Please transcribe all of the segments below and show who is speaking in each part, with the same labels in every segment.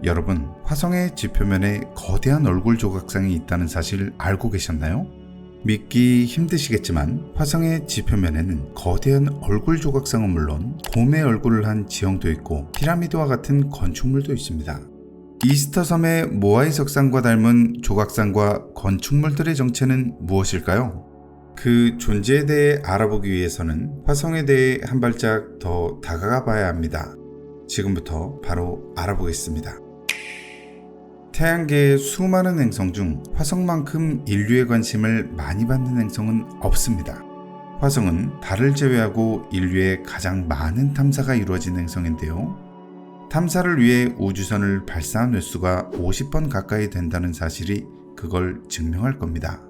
Speaker 1: 여러분, 화성의 지표면에 거대한 얼굴 조각상이 있다는 사실 알고 계셨나요? 믿기 힘드시겠지만 화성의 지표면에는 거대한 얼굴 조각상은 물론 곰의 얼굴을 한 지형도 있고 피라미드와 같은 건축물도 있습니다. 이스터 섬의 모아이 석상과 닮은 조각상과 건축물들의 정체는 무엇일까요? 그 존재에 대해 알아보기 위해서는 화성에 대해 한 발짝 더 다가가 봐야 합니다. 지금부터 바로 알아보겠습니다. 태양계의 수많은 행성 중 화성만큼 인류의 관심을 많이 받는 행성은 없습니다. 화성은 달을 제외하고 인류의 가장 많은 탐사가 이루어진 행성인데요. 탐사를 위해 우주선을 발사한 횟수가 50번 가까이 된다는 사실이 그걸 증명할 겁니다.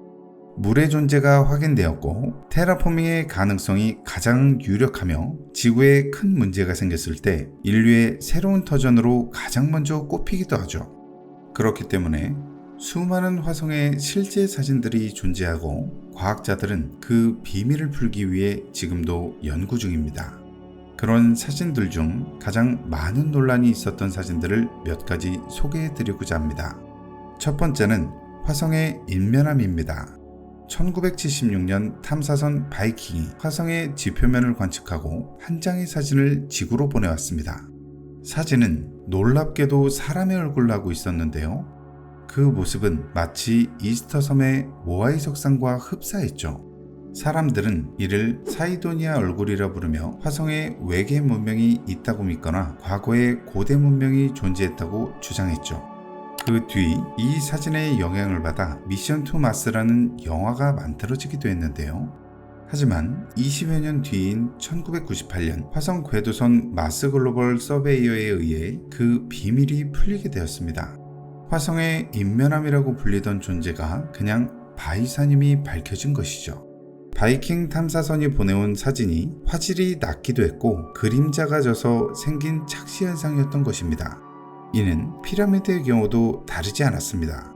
Speaker 1: 물의 존재가 확인되었고 테라포밍의 가능성이 가장 유력하며 지구에 큰 문제가 생겼을 때 인류의 새로운 터전으로 가장 먼저 꼽히기도 하죠. 그렇기 때문에 수많은 화성의 실제 사진들이 존재하고 과학자들은 그 비밀을 풀기 위해 지금도 연구 중입니다. 그런 사진들 중 가장 많은 논란이 있었던 사진들을 몇 가지 소개해드리고자 합니다. 첫 번째는 화성의 인면함입니다. 1976년 탐사선 바이킹이 화성의 지표면을 관측하고 한 장의 사진을 지구로 보내왔습니다. 사진은 놀랍게도 사람의 얼굴을 하고 있었는데요. 그 모습은 마치 이스터 섬의 모아이 석상과 흡사했죠. 사람들은 이를 사이도니아 얼굴이라 부르며 화성에 외계 문명이 있다고 믿거나 과거에 고대 문명이 존재했다고 주장했죠. 그 뒤 이 사진의 영향을 받아 미션 투 마스라는 영화가 만들어지기도 했는데요. 하지만 20여 년 뒤인 1998년 화성 궤도선 마스 글로벌 서베이어에 의해 그 비밀이 풀리게 되었습니다. 화성의 인면함이라고 불리던 존재가 그냥 바이사님이 밝혀진 것이죠. 바이킹 탐사선이 보내온 사진이 화질이 낮기도 했고 그림자가 져서 생긴 착시 현상이었던 것입니다. 이는 피라미드의 경우도 다르지 않았습니다.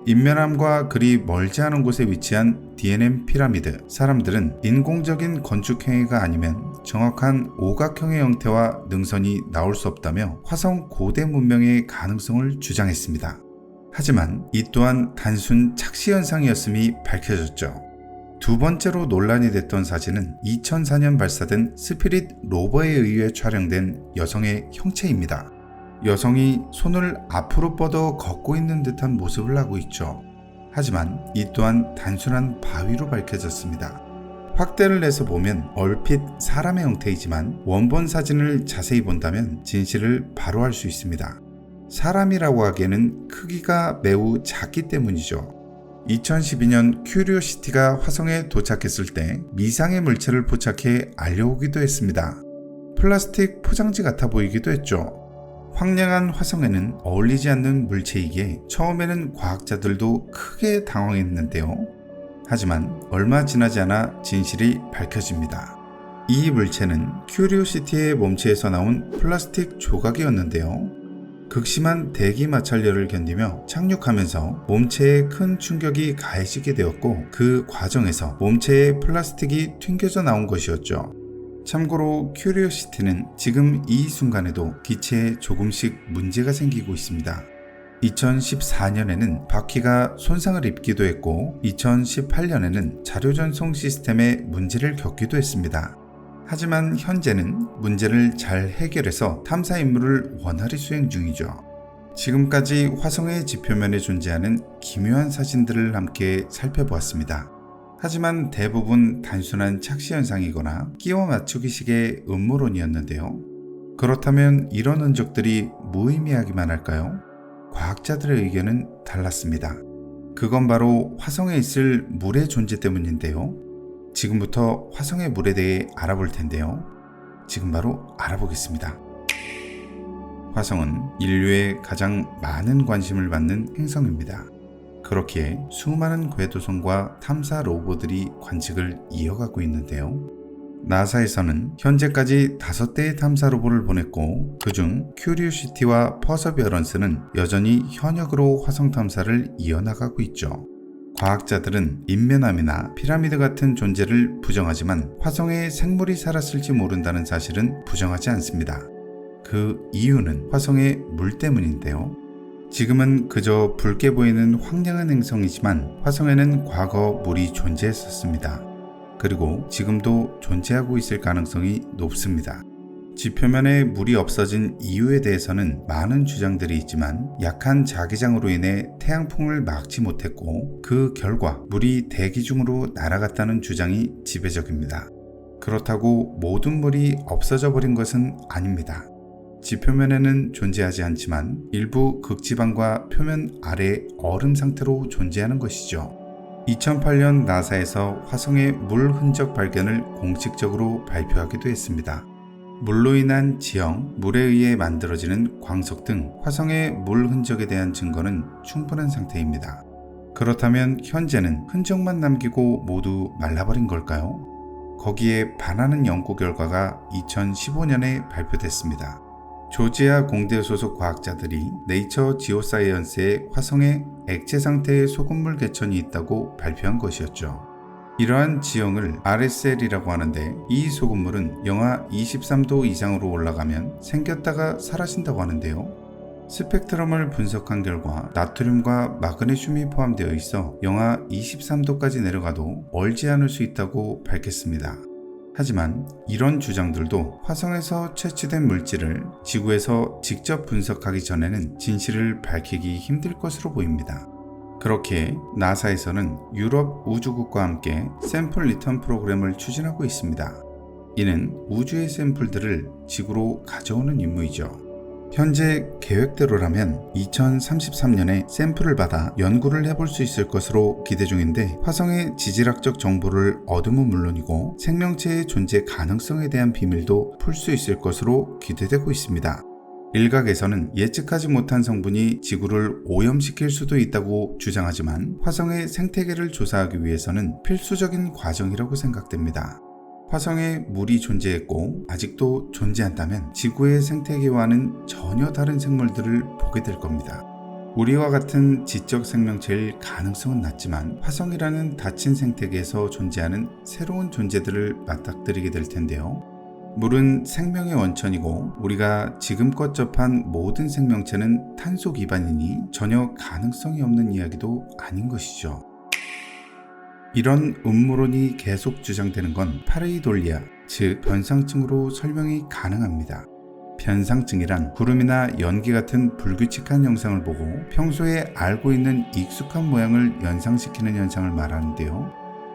Speaker 1: 인면함과 그리 멀지 않은 곳에 위치한 D&M 피라미드, 사람들은 인공적인 건축 행위가 아니면 정확한 오각형의 형태와 능선이 나올 수 없다며 화성 고대 문명의 가능성을 주장했습니다. 하지만 이 또한 단순 착시 현상이었음이 밝혀졌죠. 두 번째로 논란이 됐던 사진은 2004년 발사된 스피릿 로버에 의해 촬영된 여성의 형체입니다. 여성이 손을 앞으로 뻗어 걷고 있는 듯한 모습을 하고 있죠. 하지만 이 또한 단순한 바위로 밝혀졌습니다. 확대를 내서 보면 얼핏 사람의 형태이지만 원본 사진을 자세히 본다면 진실을 바로 알 수 있습니다. 사람이라고 하기에는 크기가 매우 작기 때문이죠. 2012년 큐리오시티가 화성에 도착했을 때 미상의 물체를 포착해 알려오기도 했습니다. 플라스틱 포장지 같아 보이기도 했죠. 황량한 화성에는 어울리지 않는 물체이기에 처음에는 과학자들도 크게 당황했는데요. 하지만 얼마 지나지 않아 진실이 밝혀집니다. 이 물체는 큐리오시티의 몸체에서 나온 플라스틱 조각이었는데요. 극심한 대기 마찰열을 견디며 착륙하면서 몸체에 큰 충격이 가해지게 되었고 그 과정에서 몸체에 플라스틱이 튕겨져 나온 것이었죠. 참고로 큐리오시티는 지금 이 순간에도 기체에 조금씩 문제가 생기고 있습니다. 2014년에는 바퀴가 손상을 입기도 했고 2018년에는 자료 전송 시스템에 문제를 겪기도 했습니다. 하지만 현재는 문제를 잘 해결해서 탐사 임무를 원활히 수행 중이죠. 지금까지 화성의 지표면에 존재하는 기묘한 사진들을 함께 살펴보았습니다. 하지만 대부분 단순한 착시 현상이거나 끼워 맞추기식의 음모론이었는데요. 그렇다면 이런 흔적들이 무의미하기만 할까요? 과학자들의 의견은 달랐습니다. 그건 바로 화성에 있을 물의 존재 때문인데요. 지금부터 화성의 물에 대해 알아볼 텐데요. 지금 바로 알아보겠습니다. 화성은 인류의 가장 많은 관심을 받는 행성입니다. 그렇기에 수많은 궤도선과 탐사 로봇들이 관측을 이어가고 있는데요. 나사에서는 현재까지 5대의 탐사 로봇을 보냈고 그중 큐리오시티와 퍼서비어런스는 여전히 현역으로 화성 탐사를 이어나가고 있죠. 과학자들은 인면함이나 피라미드 같은 존재를 부정하지만 화성에 생물이 살았을지 모른다는 사실은 부정하지 않습니다. 그 이유는 화성의 물 때문인데요. 지금은 그저 붉게 보이는 황량한 행성이지만 화성에는 과거 물이 존재했었습니다. 그리고 지금도 존재하고 있을 가능성이 높습니다. 지표면에 물이 없어진 이유에 대해서는 많은 주장들이 있지만 약한 자기장으로 인해 태양풍을 막지 못했고 그 결과 물이 대기 중으로 날아갔다는 주장이 지배적입니다. 그렇다고 모든 물이 없어져 버린 것은 아닙니다. 지표면에는 존재하지 않지만 일부 극지방과 표면 아래 얼음 상태로 존재하는 것이죠. 2008년 나사에서 화성의 물 흔적 발견을 공식적으로 발표하기도 했습니다. 물로 인한 지형, 물에 의해 만들어지는 광석 등 화성의 물 흔적에 대한 증거는 충분한 상태입니다. 그렇다면 현재는 흔적만 남기고 모두 말라버린 걸까요? 거기에 반하는 연구 결과가 2015년에 발표됐습니다. 조지아 공대 소속 과학자들이 네이처 지오사이언스에 화성에 액체 상태의 소금물 개천이 있다고 발표한 것이었죠. 이러한 지형을 RSL이라고 하는데 이 소금물은 영하 23도 이상으로 올라가면 생겼다가 사라진다고 하는데요. 스펙트럼을 분석한 결과 나트륨과 마그네슘이 포함되어 있어 영하 23도까지 내려가도 얼지 않을 수 있다고 밝혔습니다. 하지만 이런 주장들도 화성에서 채취된 물질을 지구에서 직접 분석하기 전에는 진실을 밝히기 힘들 것으로 보입니다. 그렇게 나사에서는 유럽 우주국과 함께 샘플 리턴 프로그램을 추진하고 있습니다. 이는 우주의 샘플들을 지구로 가져오는 임무이죠. 현재 계획대로라면 2033년에 샘플을 받아 연구를 해볼 수 있을 것으로 기대 중인데 화성의 지질학적 정보를 얻음은 물론이고 생명체의 존재 가능성에 대한 비밀도 풀 수 있을 것으로 기대되고 있습니다. 일각에서는 예측하지 못한 성분이 지구를 오염시킬 수도 있다고 주장하지만 화성의 생태계를 조사하기 위해서는 필수적인 과정이라고 생각됩니다. 화성에 물이 존재했고 아직도 존재한다면 지구의 생태계와는 전혀 다른 생물들을 보게 될 겁니다. 우리와 같은 지적 생명체일 가능성은 낮지만 화성이라는 닫힌 생태계에서 존재하는 새로운 존재들을 맞닥뜨리게 될 텐데요. 물은 생명의 원천이고 우리가 지금껏 접한 모든 생명체는 탄소 기반이니 전혀 가능성이 없는 이야기도 아닌 것이죠. 이런 음모론이 계속 주장되는 건 파레이돌리아, 즉 변상증으로 설명이 가능합니다. 변상증이란 구름이나 연기 같은 불규칙한 형상을 보고 평소에 알고 있는 익숙한 모양을 연상시키는 현상을 말하는데요.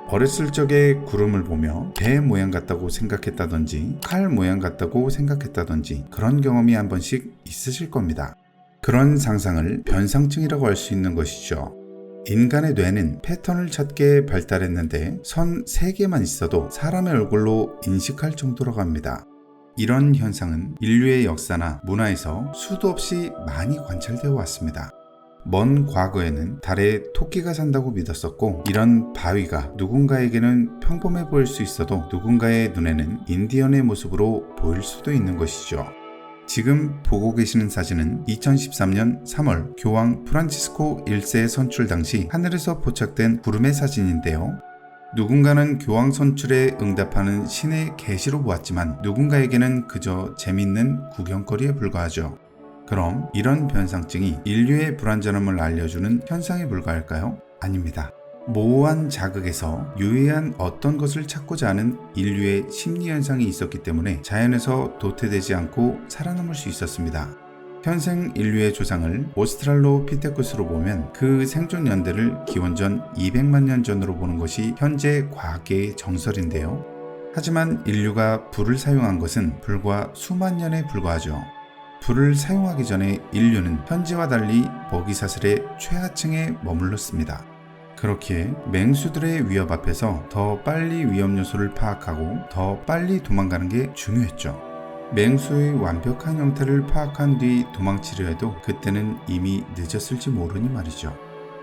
Speaker 1: 어렸을 적에 구름을 보며 배 모양 같다고 생각했다든지 칼 모양 같다고 생각했다든지 그런 경험이 한 번씩 있으실 겁니다. 그런 상상을 변상증이라고 할 수 있는 것이죠. 인간의 뇌는 패턴을 찾게 발달했는데 선 3개만 있어도 사람의 얼굴로 인식할 정도라고 합니다. 이런 현상은 인류의 역사나 문화에서 수도 없이 많이 관찰되어 왔습니다. 먼 과거에는 달에 토끼가 산다고 믿었었고 이런 바위가 누군가에게는 평범해 보일 수 있어도 누군가의 눈에는 인디언의 모습으로 보일 수도 있는 것이죠. 지금 보고 계시는 사진은 2013년 3월 교황 프란치스코 1세 선출 당시 하늘에서 포착된 구름의 사진인데요. 누군가는 교황 선출에 응답하는 신의 계시로 보았지만 누군가에게는 그저 재미있는 구경거리에 불과하죠. 그럼 이런 변상증이 인류의 불완전함을 알려주는 현상에 불과할까요? 아닙니다. 모호한 자극에서 유의한 어떤 것을 찾고자 하는 인류의 심리현상이 있었기 때문에 자연에서 도태되지 않고 살아남을 수 있었습니다. 현생 인류의 조상을 오스트랄로피테쿠스로 보면 그 생존 연대를 기원전 200만 년 전으로 보는 것이 현재 과학계의 정설인데요. 하지만 인류가 불을 사용한 것은 불과 수만 년에 불과하죠. 불을 사용하기 전에 인류는 현재와 달리 먹이사슬의 최하층에 머물렀습니다. 그렇기에 맹수들의 위협 앞에서 더 빨리 위험 요소를 파악하고 더 빨리 도망가는 게 중요했죠. 맹수의 완벽한 형태를 파악한 뒤 도망치려 해도 그때는 이미 늦었을지 모르니 말이죠.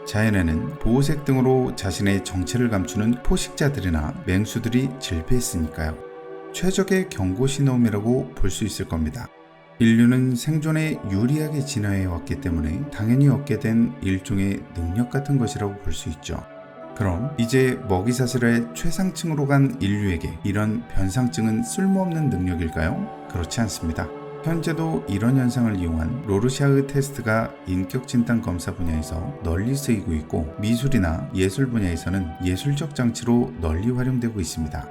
Speaker 1: 자연에는 보호색 등으로 자신의 정체를 감추는 포식자들이나 맹수들이 질비했으니까요. 최적의 경고 신호음이라고 볼 수 있을 겁니다. 인류는 생존에 유리하게 진화해 왔기 때문에 당연히 얻게 된 일종의 능력 같은 것이라고 볼 수 있죠. 그럼 이제 먹이사슬의 최상층으로 간 인류에게 이런 변상증은 쓸모없는 능력일까요? 그렇지 않습니다. 현재도 이런 현상을 이용한 로르샤흐 테스트가 인격 진단 검사 분야에서 널리 쓰이고 있고, 미술이나 예술 분야에서는 예술적 장치로 널리 활용되고 있습니다.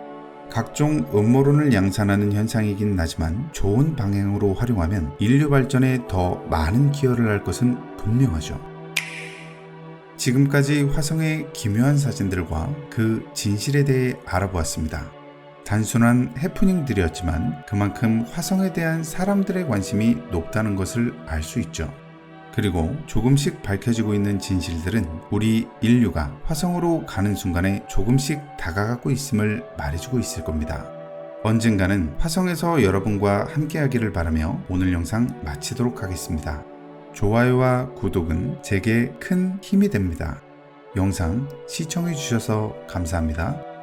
Speaker 1: 각종 음모론을 양산하는 현상이긴 하지만 좋은 방향으로 활용하면 인류 발전에 더 많은 기여를 할 것은 분명하죠. 지금까지 화성의 기묘한 사진들과 그 진실에 대해 알아보았습니다. 단순한 해프닝들이었지만 그만큼 화성에 대한 사람들의 관심이 높다는 것을 알 수 있죠. 그리고 조금씩 밝혀지고 있는 진실들은 우리 인류가 화성으로 가는 순간에 조금씩 다가가고 있음을 말해주고 있을 겁니다. 언젠가는 화성에서 여러분과 함께하기를 바라며 오늘 영상 마치도록 하겠습니다. 좋아요와 구독은 제게 큰 힘이 됩니다. 영상 시청해주셔서 감사합니다.